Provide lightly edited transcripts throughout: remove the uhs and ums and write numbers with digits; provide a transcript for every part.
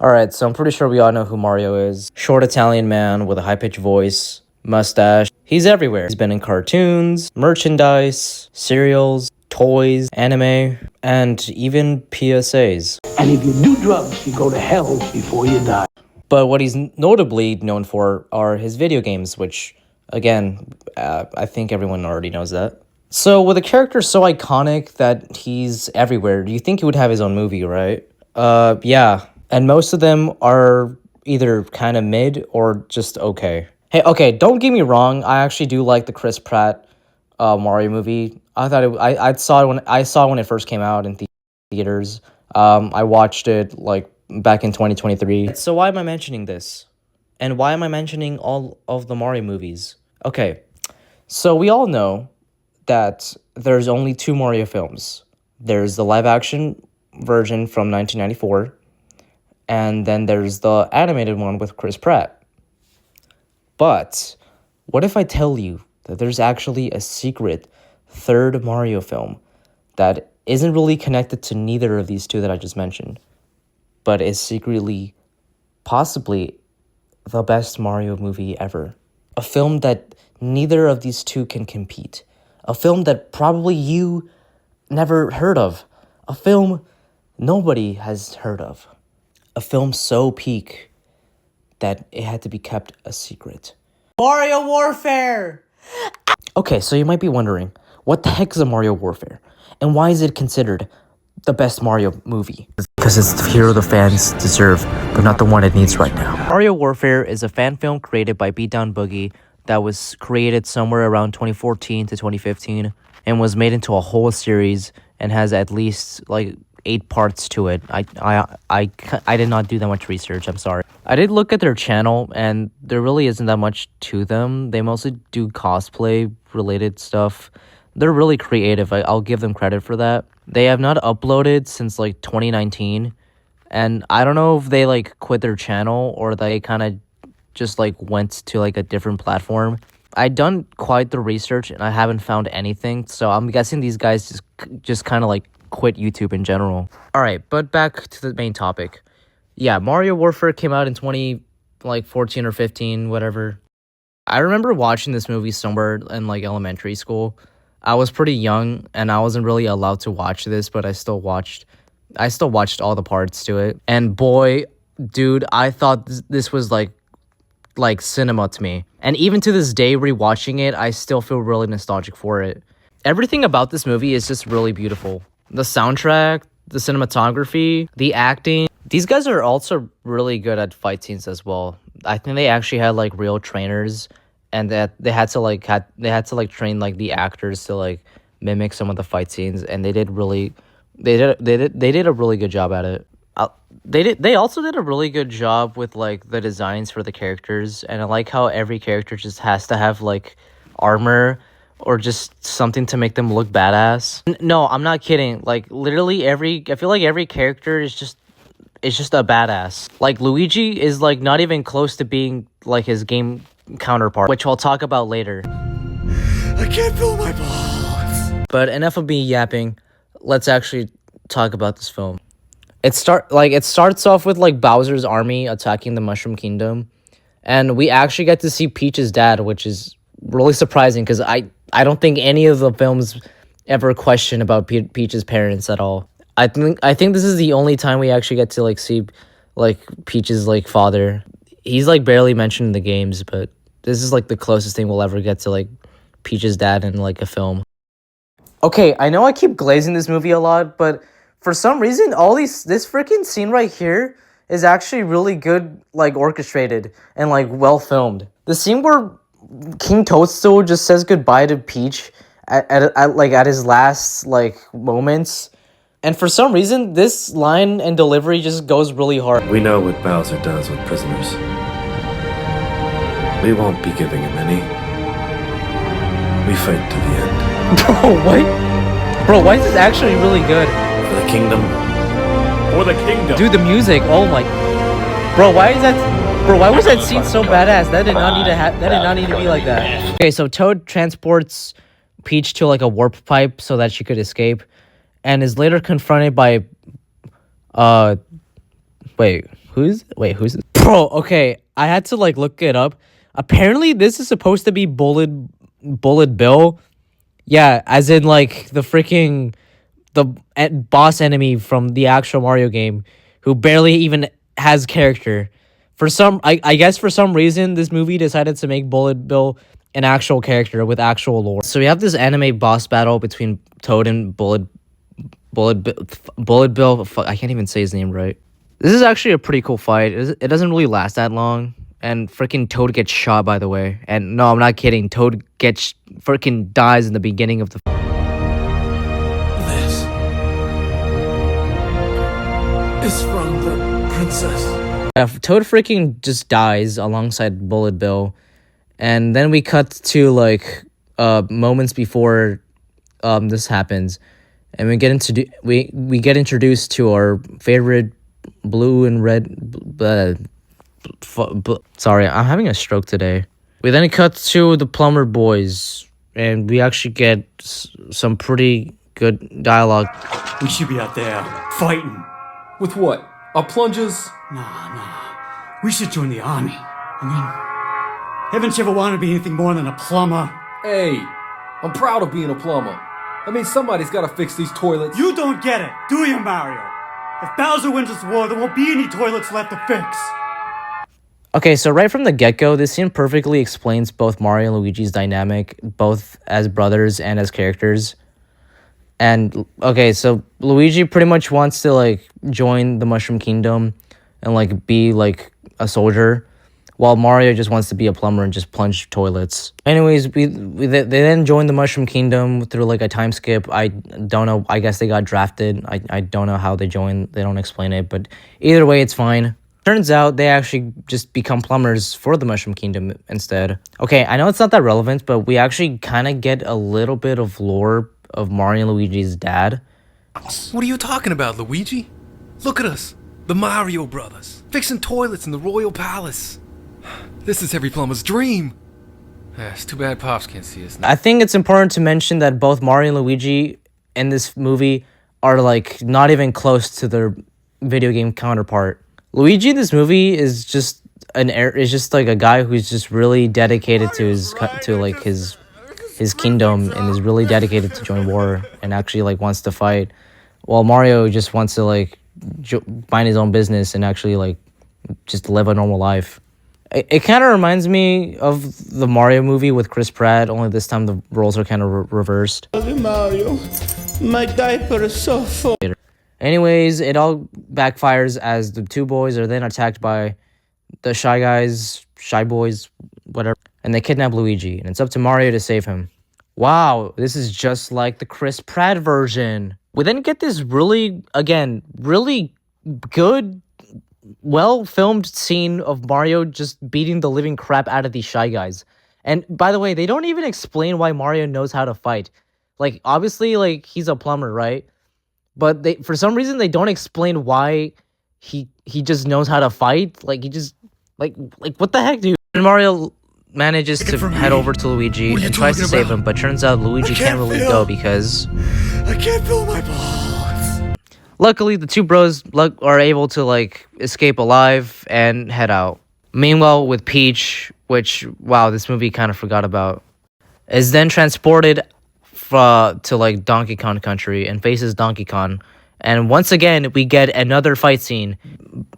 Alright, so I'm pretty sure we all know who Mario is. Short Italian man with a high-pitched voice, mustache. He's everywhere. He's been in cartoons, merchandise, cereals, toys, anime, and even PSAs. And if you do drugs, you go to hell before you die. But what he's notably known for are his video games, which, again, I think everyone already knows that. So with a character so iconic that he's everywhere, do you think he would have his own movie, right? Yeah. And most of them are either kind of mid or just okay. Hey, okay, don't get me wrong. I actually do like the Chris Pratt Mario movie. I saw it when it first came out in theaters. I watched it like back in 2023. So why am I mentioning this? And why am I mentioning all of the Mario movies? Okay, so we all know that there's only two Mario films. There's the live-action version from 1994, and then there's the animated one with Chris Pratt. But what if I tell you that there's actually a secret third Mario film that isn't really connected to neither of these two that I just mentioned, but is secretly possibly the best Mario movie ever? A film that neither of these two can compete. A film that probably you never heard of. A film nobody has heard of. A film so peak that it had to be kept a secret. Mario Warfare! Okay, so you might be wondering, what the heck is a Mario Warfare? And why is it considered the best Mario movie? Because it's the hero the fans deserve, but not the one it needs right now. Mario Warfare is a fan film created by Beatdownboogie that was created somewhere around 2014 to 2015 and was made into a whole series and has at least like 8 parts to it. I did not do that much research, I'm sorry. I did look at their channel and there really isn't that much to them. They mostly do cosplay related stuff. They're really creative. I'll give them credit for that. They have not uploaded since like 2019, and I don't know if they like quit their channel or they kind of just like went to like a different platform. I done quite the research and I haven't found anything, so I'm guessing these guys just kind of like quit YouTube in general. All right, but back to the main topic. Yeah, Mario Warfare came out in 2014 or 15, whatever. I remember watching this movie somewhere in like elementary school. I was pretty young and I wasn't really allowed to watch this, but I still watched all the parts to it. And boy, dude, I thought this was like cinema to me. And even to this day, rewatching it, I still feel really nostalgic for it. Everything about this movie is just really beautiful. The soundtrack, the cinematography, the acting. These guys are also really good at fight scenes as well. I think they actually had like real trainers, and that they had to train like the actors to like mimic some of the fight scenes, and they did a really good job at it. They also did a really good job with like the designs for the characters, and I like how every character just has to have like armor or just something to make them look badass. No, I'm not kidding. Like literally I feel like every character is just a badass. Like Luigi is like not even close to being like his game counterpart, which I'll talk about later. I can't feel my balls. But enough of me yapping. Let's actually talk about this film. It starts off with like Bowser's army attacking the Mushroom Kingdom, and we actually get to see Peach's dad, which is really surprising because I don't think any of the films ever question about Peach's parents at all. I think this is the only time we actually get to like see like Peach's like father. He's like barely mentioned in the games, but this is like the closest thing we'll ever get to like Peach's dad in like a film. Okay, I know I keep glazing this movie a lot, but for some reason this freaking scene right here is actually really good, like orchestrated and like well filmed. The scene where King Toadstool just says goodbye to Peach at his last like moments. And for some reason, this line and delivery just goes really hard. We know what Bowser does with prisoners. We won't be giving him any. We fight to the end. Bro, what? Bro, why is this actually really good? For the kingdom. For the kingdom. Dude, the music, oh my. Bro, why was that scene so badass? That did not need to be like that. Okay, so Toad transports Peach to like a warp pipe so that she could escape, and is later confronted by wait, Who's this? Bro, okay, I had to like look it up. Apparently, this is supposed to be Bullet Bill. Yeah, as in like the boss enemy from the actual Mario game, who barely even has character. I guess for some reason, this movie decided to make Bullet Bill an actual character with actual lore. So we have this anime boss battle between Toad and Bullet Bill. Fuck, I can't even say his name right. This is actually a pretty cool fight. It doesn't really last that long. And freaking Toad gets shot, by the way. And no, I'm not kidding. Toad gets freaking dies in the beginning of the. This is from the princess. Toad freaking just dies alongside Bullet Bill. And then we cut to like moments before this happens. And we get introduced to our favorite blue and red. Sorry, I'm having a stroke today. We then cut to the Plumber Boys, and we actually get some pretty good dialogue. We should be out there fighting. With what? Our plungers? Nah. We should join the army. I mean, haven't you ever wanted to be anything more than a plumber? Hey, I'm proud of being a plumber. I mean, somebody's got to fix these toilets. You don't get it, do you, Mario? If Bowser wins this war, there won't be any toilets left to fix. Okay, so right from the get-go, this scene perfectly explains both Mario and Luigi's dynamic, both as brothers and as characters. And, okay, so Luigi pretty much wants to, like, join the Mushroom Kingdom and, like, be, like, a soldier, while Mario just wants to be a plumber and just plunge toilets. Anyways, they then joined the Mushroom Kingdom through, like, a time skip. I don't know. I guess they got drafted. I don't know how they joined. They don't explain it, but either way, it's fine. Turns out they actually just become plumbers for the Mushroom Kingdom instead. Okay, I know it's not that relevant, but we actually kind of get a little bit of lore of Mario and Luigi's dad. What are you talking about, Luigi? Look at us, the Mario Brothers, fixing toilets in the Royal Palace. This is every plumber's dream. It's too bad Pops can't see us now. I think it's important to mention that both Mario and Luigi in this movie are like not even close to their video game counterpart. Luigi in this movie is just like a guy who's just really dedicated to his kingdom and is really dedicated to join war and actually like wants to fight, while Mario just wants to like mind his own business and actually like just live a normal life. It kind of reminds me of the Mario movie with Chris Pratt, only this time the roles are kind of reversed. Mario, my diaper is so full. Anyways, it all backfires as the two boys are then attacked by the Shy Boys, whatever, and they kidnap Luigi, and it's up to Mario to save him. Wow, this is just like the Chris Pratt version. We then get this really good, well-filmed scene of Mario just beating the living crap out of these Shy Guys. And by the way, they don't even explain why Mario knows how to fight. Like, obviously, like, he's a plumber, right? But for some reason, they don't explain why he just knows how to fight. Like, he just, like what the heck, dude? And Mario manages to head over to Luigi and tries to save him, but turns out Luigi can't really go because I can't feel my balls. Luckily, the two bros are able to, like, escape alive and head out. Meanwhile, with Peach, which, wow, this movie kind of forgot about, is then transported to, like, Donkey Kong Country and faces Donkey Kong. And once again, we get another fight scene.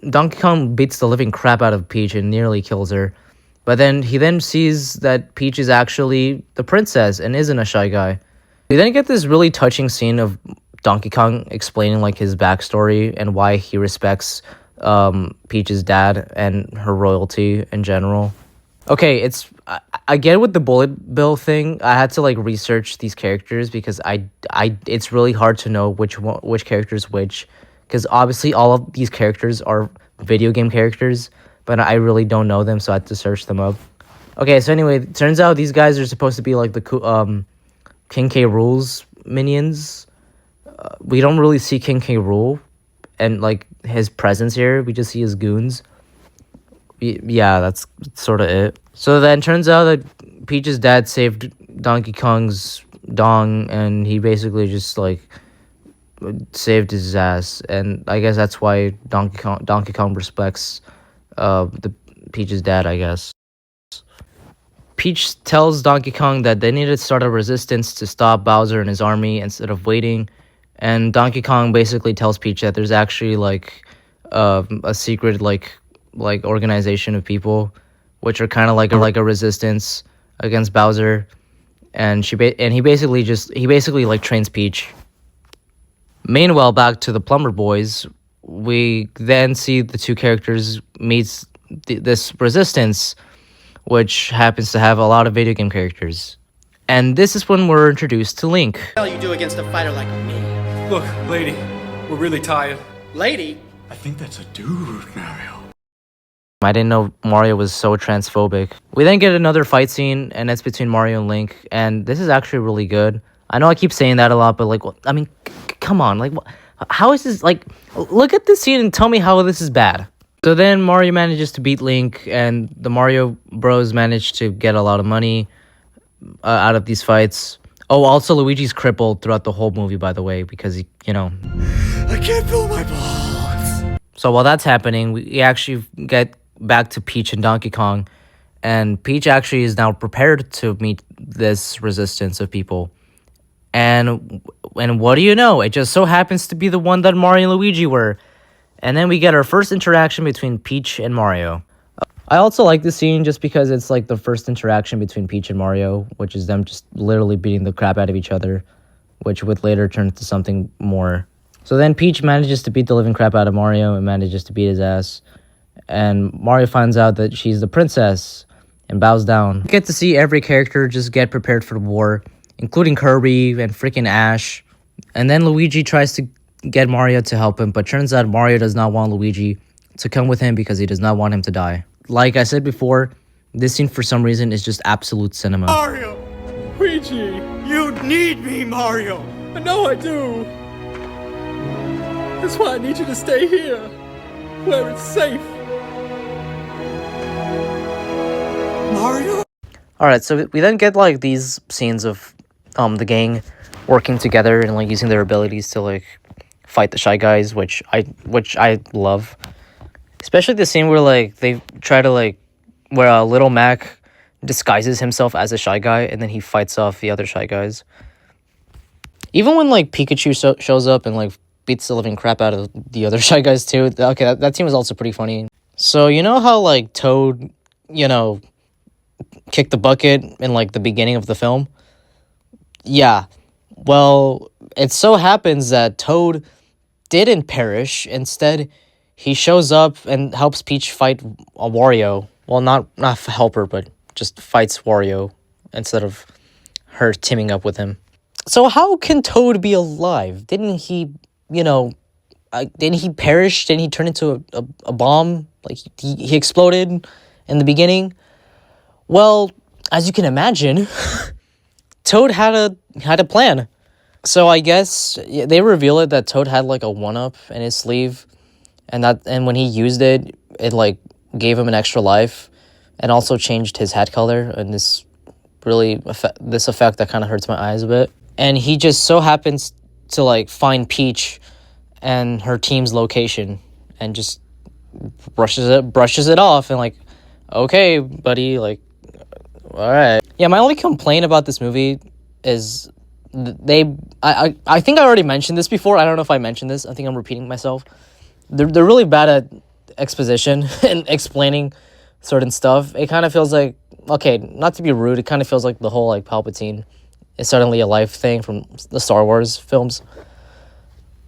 Donkey Kong beats the living crap out of Peach and nearly kills her. But then he sees that Peach is actually the princess and isn't a Shy Guy. We then get this really touching scene of Donkey Kong explaining like his backstory and why he respects Peach's dad and her royalty in general. Okay, again with the Bullet Bill thing, I had to like research these characters because it's really hard to know which character is which, because obviously all of these characters are video game characters, but I really don't know them, so I had to search them up. Okay, so anyway, it turns out these guys are supposed to be like the King K. Rool's minions. We don't really see King K. Rool and like his presence here. We just see his goons. Yeah, that's sort of it. So then turns out that Peach's dad saved Donkey Kong's dong, and he basically just like saved his ass, and I guess that's why Donkey Kong respects the Peach's dad, I guess. Peach tells Donkey Kong that they need to start a resistance to stop Bowser and his army instead of waiting, and Donkey Kong basically tells Peach that there's actually like a secret like organization of people which are kind of like a resistance against Bowser, and he basically like trains Peach. Meanwhile, back to the Plumber Boys, we then see the two characters meet this resistance, which happens to have a lot of video game characters. And this is when we're introduced to Link. What the hell you do against a fighter like me? Look, lady, we're really tired. Lady? I think that's a dude, Mario. I didn't know Mario was so transphobic. We then get another fight scene, and it's between Mario and Link, and this is actually really good. I know I keep saying that a lot, but like, I mean, come on, like, how is this, like, look at this scene and tell me how this is bad. So then Mario manages to beat Link, and the Mario Bros manage to get a lot of money out of these fights. Oh, also Luigi's crippled throughout the whole movie, by the way, because he, you know, I can't feel my balls. So while that's happening, we actually get back to Peach and Donkey Kong, and Peach actually is now prepared to meet this resistance of people. And what do you know? It just so happens to be the one that Mario and Luigi were. And then we get our first interaction between Peach and Mario. I also like this scene just because it's like the first interaction between Peach and Mario, which is them just literally beating the crap out of each other, which would later turn into something more. So then Peach manages to beat the living crap out of Mario and manages to beat his ass. And Mario finds out that she's the princess and bows down. We get to see every character just get prepared for the war, including Kirby and freaking Ash. And then Luigi tries to get Mario to help him, but turns out Mario does not want Luigi to come with him because he does not want him to die. Like I said before, this scene for some reason is just absolute cinema. Mario! Luigi! You need me, Mario! I know I do. That's why I need you to stay here, where it's safe. Mario? Alright, so we then get like these scenes of the gang working together and like using their abilities to like fight the Shy Guys, which I love. Especially the scene where like they try to like where Little Mac disguises himself as a Shy Guy and then he fights off the other Shy Guys. Even when like Pikachu shows up and like beats the living crap out of the other Shy Guys too. Okay, that scene was also pretty funny. So you know how like Toad, you know, kicked the bucket in like the beginning of the film? Yeah. Well, it so happens that Toad didn't perish. Instead, he shows up and helps Peach fight a Wario. Well, not help her, but just fights Wario instead of her teaming up with him. So how can Toad be alive? Didn't he, you know, didn't he perish? Didn't he turn into a bomb? Like he exploded in the beginning? Well, as you can imagine, Toad had a plan. So I guess they reveal it that Toad had like a 1-up in his sleeve, and when he used it, it like gave him an extra life, and also changed his hat color, and this effect that kind of hurts my eyes a bit. And he just so happens to like find Peach and her team's location, and just brushes it off, and like, okay, buddy, like, all right. Yeah, my only complaint about this movie is I think I already mentioned this before. I don't know if I mentioned this. I think I'm repeating myself. They're really bad at exposition and explaining certain stuff. It kind of feels like, okay, not to be rude, it kind of feels like the whole like Palpatine is suddenly a life thing from the Star Wars films.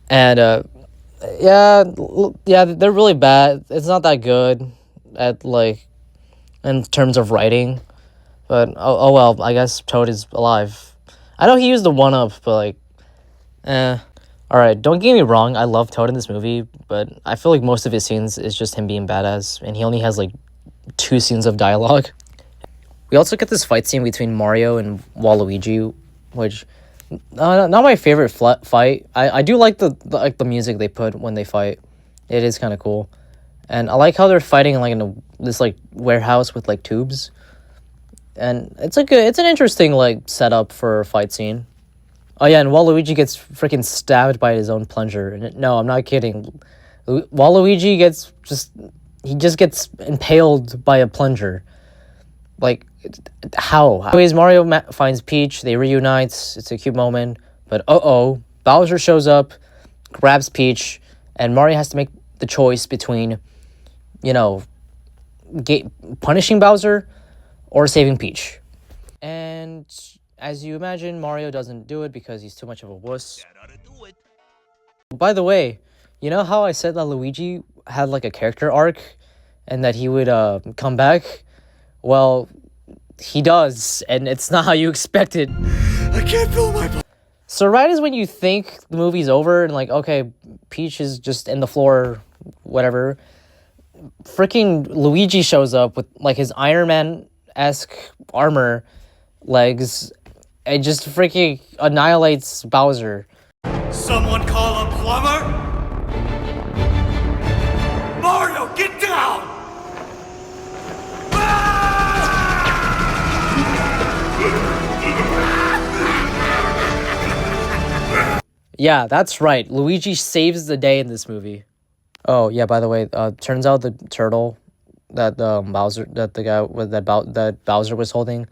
And yeah, they're really bad. It's not that good at like in terms of writing. But oh well, I guess Toad is alive. I know he used the 1-up, but like, Alright, don't get me wrong, I love Toad in this movie, but I feel like most of his scenes is just him being badass, and he only has like 2 scenes of dialogue. We also get this fight scene between Mario and Waluigi, which not my favorite fight. I do like the music they put when they fight. It is kind of cool, and I like how they're fighting in like this like warehouse with like tubes. And it's an interesting like setup for a fight scene. Oh yeah, and Waluigi gets freaking stabbed by his own plunger. And no, I'm not kidding. Waluigi just gets impaled by a plunger. Like, how? Anyways, Mario finds Peach. They reunite. It's a cute moment. But Bowser shows up, grabs Peach, and Mario has to make the choice between, you know, punishing Bowser or saving Peach. And as you imagine, Mario doesn't do it because he's too much of a wuss. By the way, you know how I said that Luigi had like a character arc and that he would come back? Well, he does, and it's not how you expected. I can't feel my... So right as when you think the movie's over and like, okay, Peach is just in the floor, whatever, freaking Luigi shows up with like his Iron Man-esque armor legs and just freaking annihilates Bowser. Someone call a plumber? Mario, get down! Yeah, that's right. Luigi saves the day in this movie. Oh yeah, by the way, turns out the turtle that Bowser was holding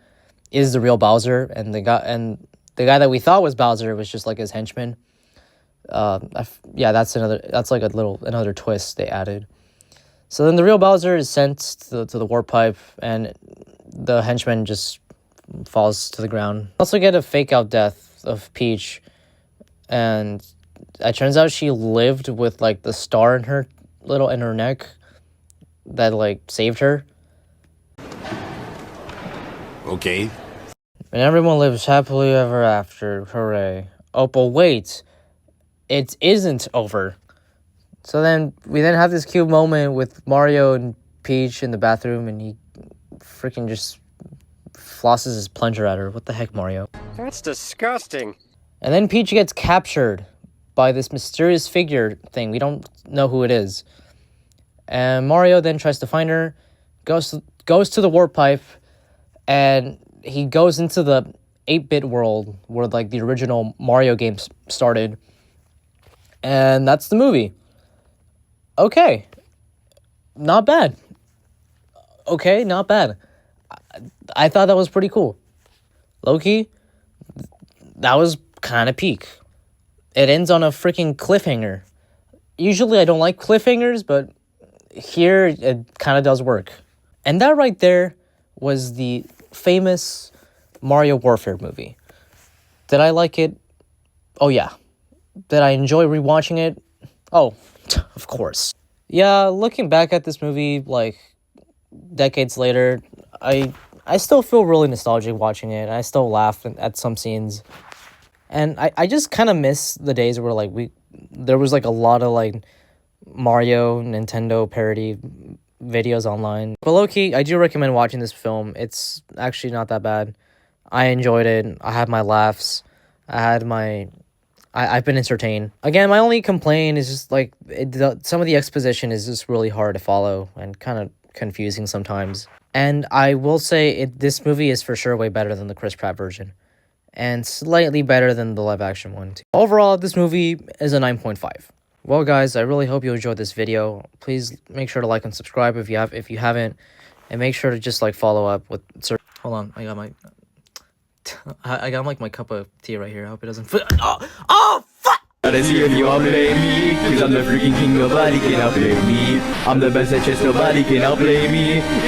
is the real Bowser, and the guy that we thought was Bowser was just like his henchman. Yeah, that's like another twist they added. So then the real Bowser is sent to the warp pipe, and the henchman just falls to the ground. Also get a fake out death of Peach, and it turns out she lived with like the star in her neck that like saved her. Okay. And everyone lives happily ever after. Hooray. Oh, but wait. It isn't over. So then we have this cute moment with Mario and Peach in the bathroom, and he freaking just flosses his plunger at her. What the heck, Mario? That's disgusting. And then Peach gets captured by this mysterious figure thing. We don't know who it is. And Mario then tries to find her, goes to the warp pipe, and he goes into the 8-bit world where like the original Mario games started. And that's the movie. Okay. Not bad. Okay, not bad. I thought that was pretty cool. Low-key, that was kind of peak. It ends on a freaking cliffhanger. Usually I don't like cliffhangers, but here it kind of does work. And that right there was the famous Mario Warfare movie. Did I like it? Oh yeah. Did I enjoy rewatching it? Oh, of course. Yeah, looking back at this movie like decades later, I still feel really nostalgic watching it. I still laugh at some scenes. And I just kind of miss the days where like there was like a lot of like Mario, Nintendo parody videos online. But low-key, I do recommend watching this film. It's actually not that bad. I enjoyed it. I had my laughs. I've been entertained. Again, my only complaint is just like some of the exposition is just really hard to follow and kind of confusing sometimes. And I will say this movie is for sure way better than the Chris Pratt version, and slightly better than the live-action one too. Overall, this movie is a 9.5. Well, guys, I really hope you enjoyed this video. Please make sure to like and subscribe if you haven't, and make sure to just like follow up with. Hold on, I got like my cup of tea right here. I hope it doesn't. Oh fuck! You all blame me, cause I'm the freaking king, nobody can outplay me. I'm the best at chess, nobody can outplay me.